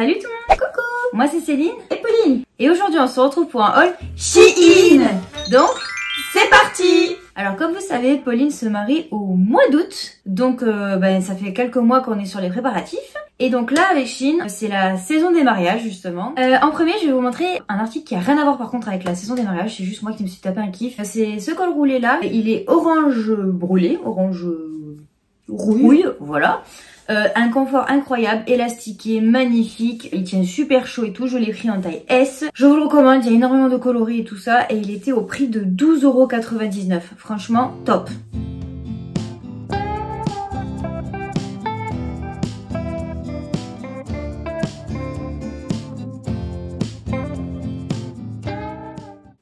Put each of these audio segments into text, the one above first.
Salut tout le monde. Coucou. Moi c'est Céline et Pauline. Et aujourd'hui on se retrouve pour un haul Shein. Donc c'est parti. Alors comme vous savez, Pauline se marie au mois d'août. Donc ça fait quelques mois qu'on est sur les préparatifs. Et donc là avec Shein, c'est la saison des mariages justement. En premier je vais vous montrer un article qui a rien à voir par contre avec la saison des mariages. C'est juste moi qui me suis tapé un kiff. C'est ce col roulé là. Il est orange brûlé, orange rouille, voilà. Un confort incroyable, élastiqué, magnifique, il tient super chaud et tout, je l'ai pris en taille S. Je vous le recommande, il y a énormément de coloris et tout ça et il était au prix de 12,99 €. Franchement, top.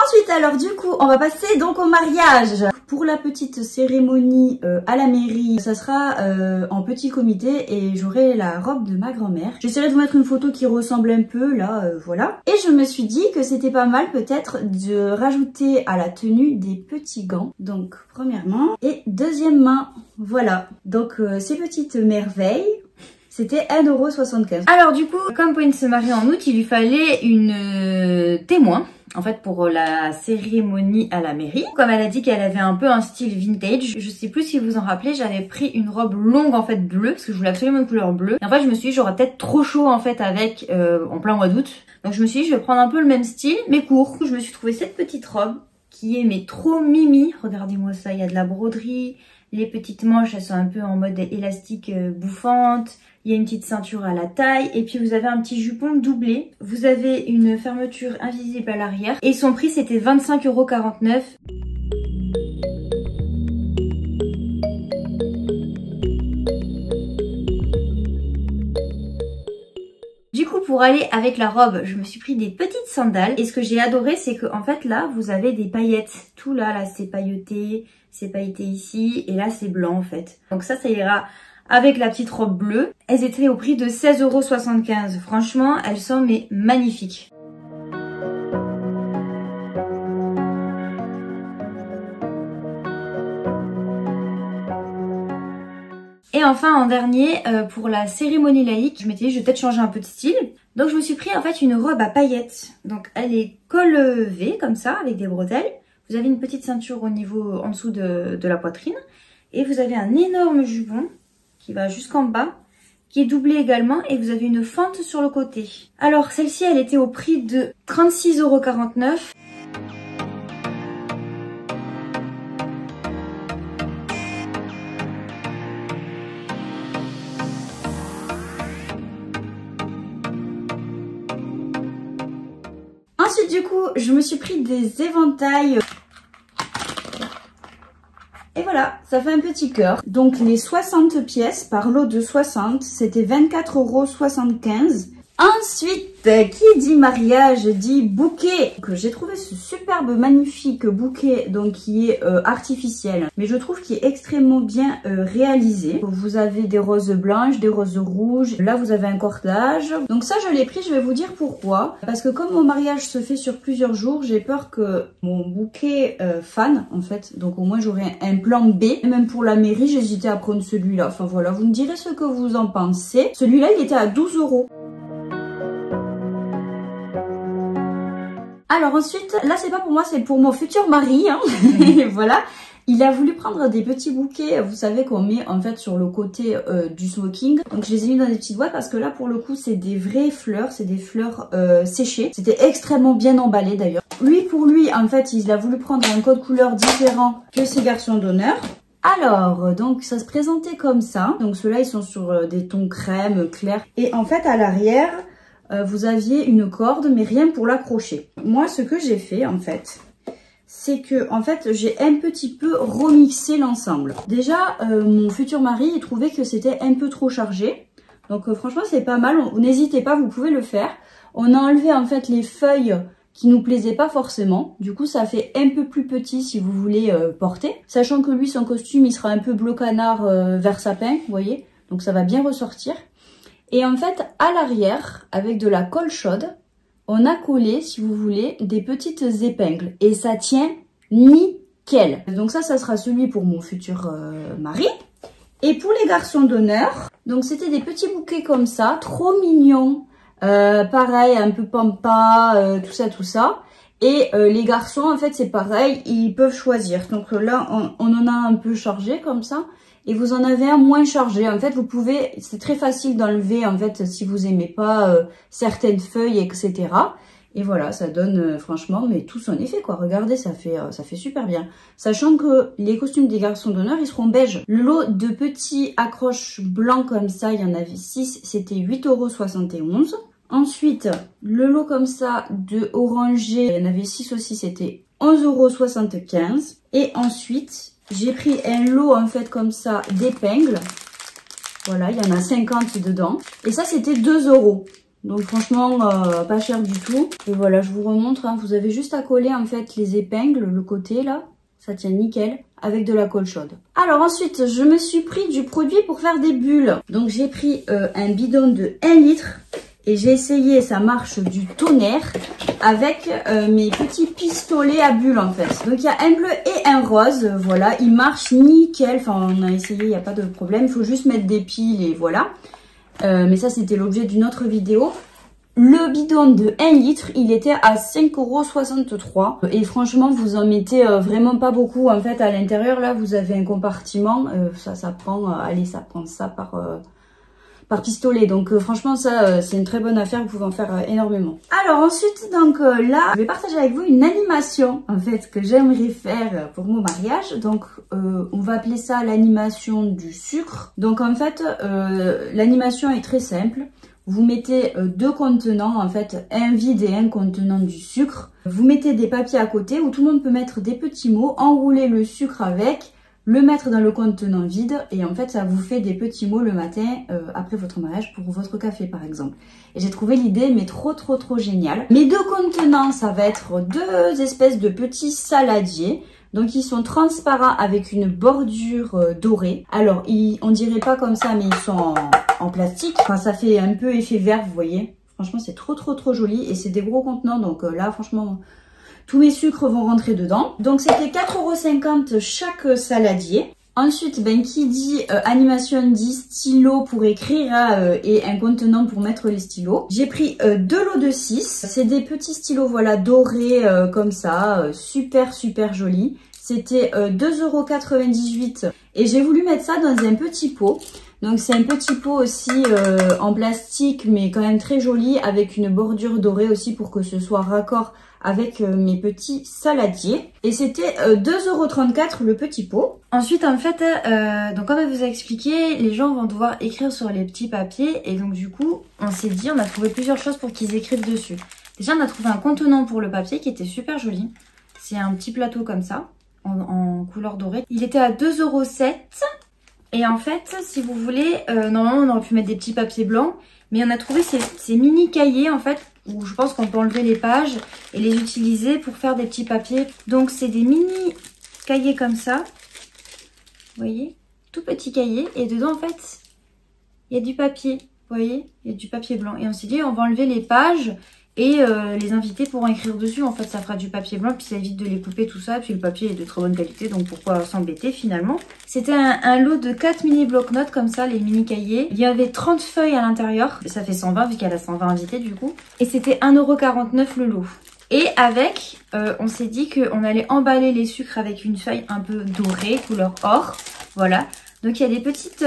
Ensuite, alors du coup, on va passer donc au mariage. Pour la petite cérémonie à la mairie, ça sera en petit comité et j'aurai la robe de ma grand-mère. J'essaierai de vous mettre une photo qui ressemble un peu, là, voilà. Et je me suis dit que c'était pas mal peut-être de rajouter à la tenue des petits gants. Donc, premièrement. Et deuxièmement, voilà. Donc, ces petites merveilles. C'était 1,75 €. Alors du coup, comme Pauline se marie en août, il lui fallait une témoin. En fait, pour la cérémonie à la mairie. Comme elle a dit qu'elle avait un peu un style vintage, je sais plus si vous en rappelez, j'avais pris une robe longue en fait bleue, parce que je voulais absolument une couleur bleue. Et en fait, je me suis dit, j'aurais peut-être trop chaud en fait avec, en plein mois d'août. Donc je me suis dit, je vais prendre un peu le même style, mais court. Je me suis trouvé cette petite robe, qui est mais trop mimi. Regardez-moi ça, il y a de la broderie. Les petites manches, elles sont un peu en mode élastique bouffante. Il y a une petite ceinture à la taille. Et puis vous avez un petit jupon doublé. Vous avez une fermeture invisible à l'arrière. Et son prix, c'était 25,49 €. Du coup, pour aller avec la robe, je me suis pris des petites sandales. Et ce que j'ai adoré, c'est que en fait, là, vous avez des paillettes. Tout là, c'est pailleté. C'est pailleté ici. Et là, c'est blanc, en fait. Donc ça ira avec la petite robe bleue. Elles étaient au prix de 16,75 €. Franchement, elles sont mais magnifiques. Et enfin, en dernier, pour la cérémonie laïque, je m'étais dit, je vais peut-être changer un peu de style. Donc, je me suis pris en fait une robe à paillettes. Donc, elle est col V, comme ça, avec des bretelles. Vous avez une petite ceinture au niveau, en dessous de la poitrine. Et vous avez un énorme jupon qui va jusqu'en bas, qui est doublé également. Et vous avez une fente sur le côté. Alors, celle-ci, elle était au prix de 36,49 €. Ensuite, du coup, je me suis pris des éventails. Et voilà, ça fait un petit cœur. Donc, les 60 pièces par lot de 60, c'était 24,75 €. Ensuite, qui dit mariage dit bouquet. J'ai trouvé ce superbe, magnifique bouquet donc qui est artificiel, mais je trouve qu'il est extrêmement bien réalisé. Vous avez des roses blanches, des roses rouges. Là, vous avez un cordage. Donc ça, je l'ai pris. Je vais vous dire pourquoi. Parce que comme mon mariage se fait sur plusieurs jours, j'ai peur que mon bouquet fane en fait. Donc au moins, j'aurai un plan B. Et même pour la mairie, j'hésitais à prendre celui-là. Enfin voilà, vous me direz ce que vous en pensez. Celui-là, il était à 12 €. Alors ensuite, là c'est pas pour moi, c'est pour mon futur mari, hein. Voilà, il a voulu prendre des petits bouquets, vous savez qu'on met en fait sur le côté du smoking. Donc je les ai mis dans des petites boîtes parce que là pour le coup c'est des vraies fleurs, c'est des fleurs séchées. C'était extrêmement bien emballé d'ailleurs. Pour lui en fait il a voulu prendre un code couleur différent que ses garçons d'honneur. Alors, donc ça se présentait comme ça. Donc ceux-là ils sont sur des tons crème, clair. Et en fait à l'arrière, vous aviez une corde, mais rien pour l'accrocher. Moi, ce que j'ai fait, en fait, c'est que, en fait, j'ai un petit peu remixé l'ensemble. Déjà, mon futur mari, il trouvait que c'était un peu trop chargé. Donc, franchement, c'est pas mal. N'hésitez pas, vous pouvez le faire. On a enlevé, en fait, les feuilles qui nous plaisaient pas forcément. Du coup, ça fait un peu plus petit si vous voulez porter. Sachant que lui, son costume, il sera un peu bleu canard vert sapin, vous voyez. Donc, ça va bien ressortir. Et en fait, à l'arrière, avec de la colle chaude, on a collé, si vous voulez, des petites épingles. Et ça tient nickel. Donc ça sera celui pour mon futur mari. Et pour les garçons d'honneur, donc c'était des petits bouquets comme ça, trop mignons. Pareil, un peu pampa, tout ça. Et les garçons, en fait, c'est pareil, ils peuvent choisir. Donc là, on en a un peu chargé comme ça. Et vous en avez un moins chargé. En fait, vous pouvez, c'est très facile d'enlever, en fait, si vous aimez pas certaines feuilles, etc. Et voilà, ça donne, franchement, mais tout son effet, quoi. Regardez, ça fait super bien. Sachant que les costumes des garçons d'honneur, ils seront beiges. Le lot de petits accroches blancs comme ça, il y en avait 6, c'était 8,71 €. Ensuite, le lot comme ça de orangé, il y en avait 6 aussi, c'était 11,75 €. Et ensuite, j'ai pris un lot en fait comme ça d'épingles. Voilà, il y en a 50 dedans. Et ça, c'était 2 €. Donc franchement, pas cher du tout. Et voilà, je vous remontre. Hein, vous avez juste à coller en fait les épingles, le côté là. Ça tient nickel avec de la colle chaude. Alors ensuite, je me suis pris du produit pour faire des bulles. Donc j'ai pris un bidon de 1 litre. Et j'ai essayé, ça marche du tonnerre avec mes petits pistolets à bulles en fait. Donc il y a un bleu et un rose, voilà, ils marchent nickel. Enfin on a essayé, il n'y a pas de problème, il faut juste mettre des piles et voilà. Mais ça c'était l'objet d'une autre vidéo. Le bidon de 1 litre, il était à 5,63 €. Et franchement, vous en mettez vraiment pas beaucoup. En fait, à l'intérieur, là, vous avez un compartiment. Ça prend, allez, ça prend ça par pistolet. Donc franchement ça c'est une très bonne affaire, vous pouvez en faire énormément. Alors ensuite donc là je vais partager avec vous une animation en fait que j'aimerais faire pour mon mariage. Donc on va appeler ça l'animation du sucre. Donc en fait l'animation est très simple. Vous mettez deux contenants, en fait un vide et un contenant du sucre. Vous mettez des papiers à côté où tout le monde peut mettre des petits mots, enrouler le sucre avec, le mettre dans le contenant vide et en fait ça vous fait des petits mots le matin après votre mariage pour votre café par exemple. Et j'ai trouvé l'idée mais trop géniale. Mes deux contenants ça va être deux espèces de petits saladiers. Donc ils sont transparents avec une bordure dorée. Alors on dirait pas comme ça mais ils sont en plastique. Enfin ça fait un peu effet vert vous voyez. Franchement c'est trop joli et c'est des gros contenants donc là franchement... Tous mes sucres vont rentrer dedans. Donc c'était 4,50 € chaque saladier. Ensuite, ben, qui dit animation dit stylo pour écrire et un contenant pour mettre les stylos. J'ai pris deux lots de 6. C'est des petits stylos voilà dorés comme ça. Super jolis. C'était 2,98 € et j'ai voulu mettre ça dans un petit pot. Donc c'est un petit pot aussi en plastique mais quand même très joli avec une bordure dorée aussi pour que ce soit raccord avec mes petits saladiers. Et c'était 2,34 € le petit pot. Ensuite en fait, donc comme elle vous a expliqué, les gens vont devoir écrire sur les petits papiers. Et donc du coup, on s'est dit, on a trouvé plusieurs choses pour qu'ils écrivent dessus. Déjà on a trouvé un contenant pour le papier qui était super joli. C'est un petit plateau comme ça, en couleur dorée. Il était à 2,07 €. Et en fait, si vous voulez, normalement on aurait pu mettre des petits papiers blancs. Mais on a trouvé ces mini cahiers en fait, où je pense qu'on peut enlever les pages et les utiliser pour faire des petits papiers. Donc c'est des mini cahiers comme ça. Vous voyez, tout petit cahier. Et dedans en fait, il y a du papier. Vous voyez, il y a du papier blanc. Et on s'est dit on va enlever les pages. Et les invités pourront écrire dessus. En fait, ça fera du papier blanc. Puis ça évite de les couper, tout ça. Puis le papier est de très bonne qualité. Donc pourquoi s'embêter finalement. C'était un lot de 4 mini bloc-notes comme ça, les mini cahiers. Il y avait 30 feuilles à l'intérieur. Ça fait 120 vu qu'elle a 120 invités du coup. Et c'était 1,49 € le lot. Et avec, on s'est dit qu'on allait emballer les sucres avec une feuille un peu dorée, couleur or. Voilà. Donc il y a des petites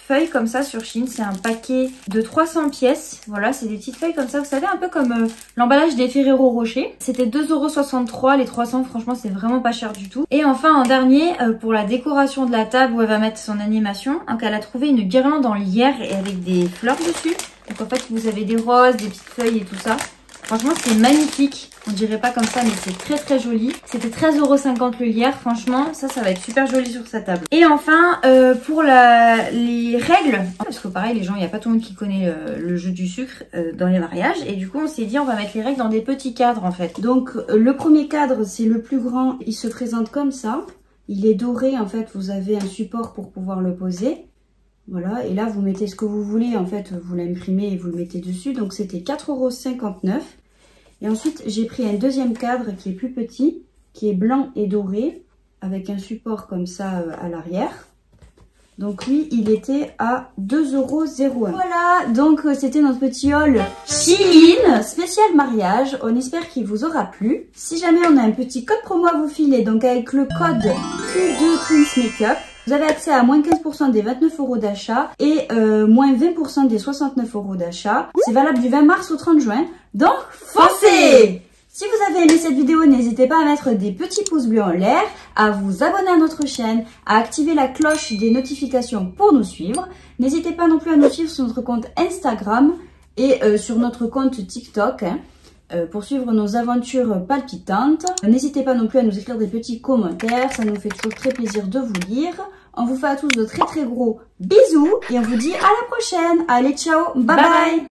feuilles comme ça sur Shein, c'est un paquet de 300 pièces. Voilà, c'est des petites feuilles comme ça, vous savez, un peu comme l'emballage des Ferrero Rocher. C'était 2,63 € les 300, franchement c'est vraiment pas cher du tout. Et enfin en dernier, pour la décoration de la table où elle va mettre son animation, donc elle a trouvé une guirlande en lierre et avec des fleurs dessus. Donc en fait vous avez des roses, des petites feuilles et tout ça. Franchement c'est magnifique, on dirait pas comme ça mais c'est très joli. C'était 13,50 € le lierre, franchement ça va être super joli sur sa table. Et enfin pour les règles, parce que pareil les gens, il n'y a pas tout le monde qui connaît le jeu du sucre dans les mariages. Et du coup on s'est dit on va mettre les règles dans des petits cadres en fait. Donc le premier cadre c'est le plus grand, il se présente comme ça. Il est doré en fait, vous avez un support pour pouvoir le poser. Voilà, et là vous mettez ce que vous voulez, en fait vous l'imprimez et vous le mettez dessus. Donc c'était 4,59 €. Et ensuite j'ai pris un deuxième cadre qui est plus petit, qui est blanc et doré, avec un support comme ça à l'arrière. Donc lui, il était à 2,01 €. Voilà, donc c'était notre petit haul Shein spécial mariage. On espère qu'il vous aura plu. Si jamais on a un petit code promo à vous filer, donc avec le code Q2 Twins Makeup, vous avez accès à moins 15% des 29 € d'achat et moins 20% des 69 € d'achat. C'est valable du 20 mars au 30 juin. Donc, foncez! Si vous avez aimé cette vidéo, n'hésitez pas à mettre des petits pouces bleus en l'air, à vous abonner à notre chaîne, à activer la cloche des notifications pour nous suivre. N'hésitez pas non plus à nous suivre sur notre compte Instagram et sur notre compte TikTok pour suivre nos aventures palpitantes. N'hésitez pas non plus à nous écrire des petits commentaires, ça nous fait toujours très plaisir de vous lire. On vous fait à tous de très gros bisous et on vous dit à la prochaine. Allez, ciao, bye bye.